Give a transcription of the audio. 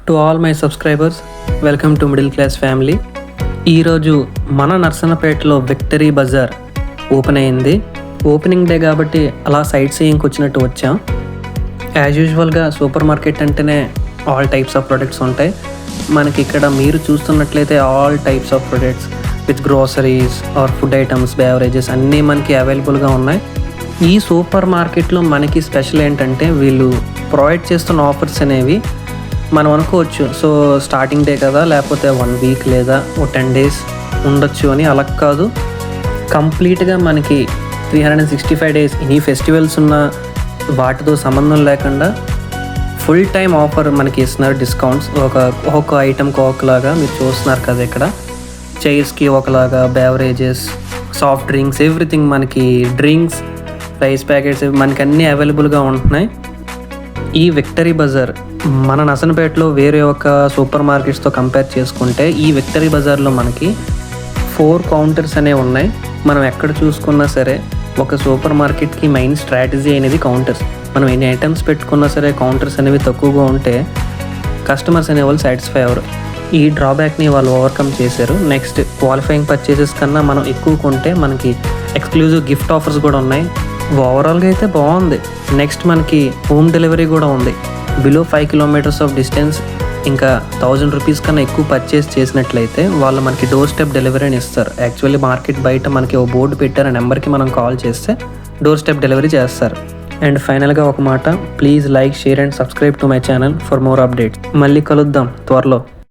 To all my subscribers, welcome to middle class family. ఈరోజు మన నర్సన్నపేటలో విక్టరీ బజార్ ఓపెన్ అయింది. ఓపెనింగ్ డే కాబట్టి అలా సైట్ సీయింగ్కి వచ్చినట్టు వచ్చాం. యాజ్ యూజువల్గా సూపర్ మార్కెట్ అంటేనే ఆల్ టైప్స్ ఆఫ్ ప్రొడక్ట్స్ ఉంటాయి. మనకి ఇక్కడ మీరు చూస్తున్నట్లయితే all types of products with groceries or food items, beverages అన్నీ మనకి అవైలబుల్గా ఉన్నాయి. ఈ సూపర్ మార్కెట్లో మనకి స్పెషల్ ఏంటంటే వీళ్ళు ప్రొవైడ్ చేస్తున్న ఆఫర్స్ అనేవి మనం అనుకోవచ్చు, సో స్టార్టింగ్ డే కదా, లేకపోతే 1 వీక్ లేదా 10 days ఉండొచ్చు అని. అలా కాదు, కంప్లీట్గా మనకి 365 days ఎనీ ఫెస్టివల్స్ ఉన్న వాటితో సంబంధం లేకుండా ఫుల్ టైం ఆఫర్ మనకి ఇస్తున్నారు. డిస్కౌంట్స్ ఒక్కొక్క ఐటమ్కి ఒకలాగా మీరు చూస్తున్నారు కదా, ఇక్కడ చైర్స్కి ఒకలాగా, బెవరేజెస్, సాఫ్ట్ డ్రింక్స్, ఎవ్రీథింగ్ మనకి డ్రింక్స్, రైస్ ప్యాకెట్స్ మనకి అన్నీ అవైలబుల్గా ఉంటున్నాయి. ఈ విక్టరీ బజార్ మన నర్సన్నపేటలో వేరే ఒక సూపర్ మార్కెట్స్తో కంపేర్ చేసుకుంటే ఈ విక్టరీ బజార్లో మనకి 4 కౌంటర్స్ అనేవి ఉన్నాయి. మనం ఎక్కడ చూసుకున్నా సరే ఒక సూపర్ మార్కెట్కి మెయిన్ స్ట్రాటజీ అనేది కౌంటర్స్. మనం ఎన్ని ఐటమ్స్ పెట్టుకున్నా సరే కౌంటర్స్ అనేవి తక్కువగా ఉంటే కస్టమర్స్ అనేవాళ్ళు సాటిస్ఫై అవ్వరు. ఈ డ్రాబ్యాక్ని వాళ్ళు ఓవర్కమ్ చేశారు. నెక్స్ట్ క్వాలిఫైయింగ్ పర్చేసెస్ కన్నా మనం ఎక్కువ కొంటే మనకి ఎక్స్క్లూజివ్ గిఫ్ట్ ఆఫర్స్ కూడా ఉన్నాయి. ఓవరాల్గా అయితే బాగుంది. నెక్స్ట్ మనకి హోమ్ డెలివరీ కూడా ఉంది. బిలో 5 kilometers ఆఫ్ డిస్టెన్స్ ఇంకా 1000 రూపీస్ కన్నా ఎక్కువ పర్చేస్ చేసినట్లయితే వాళ్ళు మనకి డోర్ స్టెప్ డెలివరీ అని ఇస్తారు. యాక్చువల్లీ మార్కెట్ బయట మనకి ఓ బోర్డు పెట్టారు, ఆ నెంబర్కి మనం కాల్ చేస్తే డోర్ స్టెప్ డెలివరీ చేస్తారు. అండ్ ఫైనల్గా ఒక మాట, please like, share and subscribe to my channel for more updates. మళ్ళీ కలుద్దాం త్వరలో.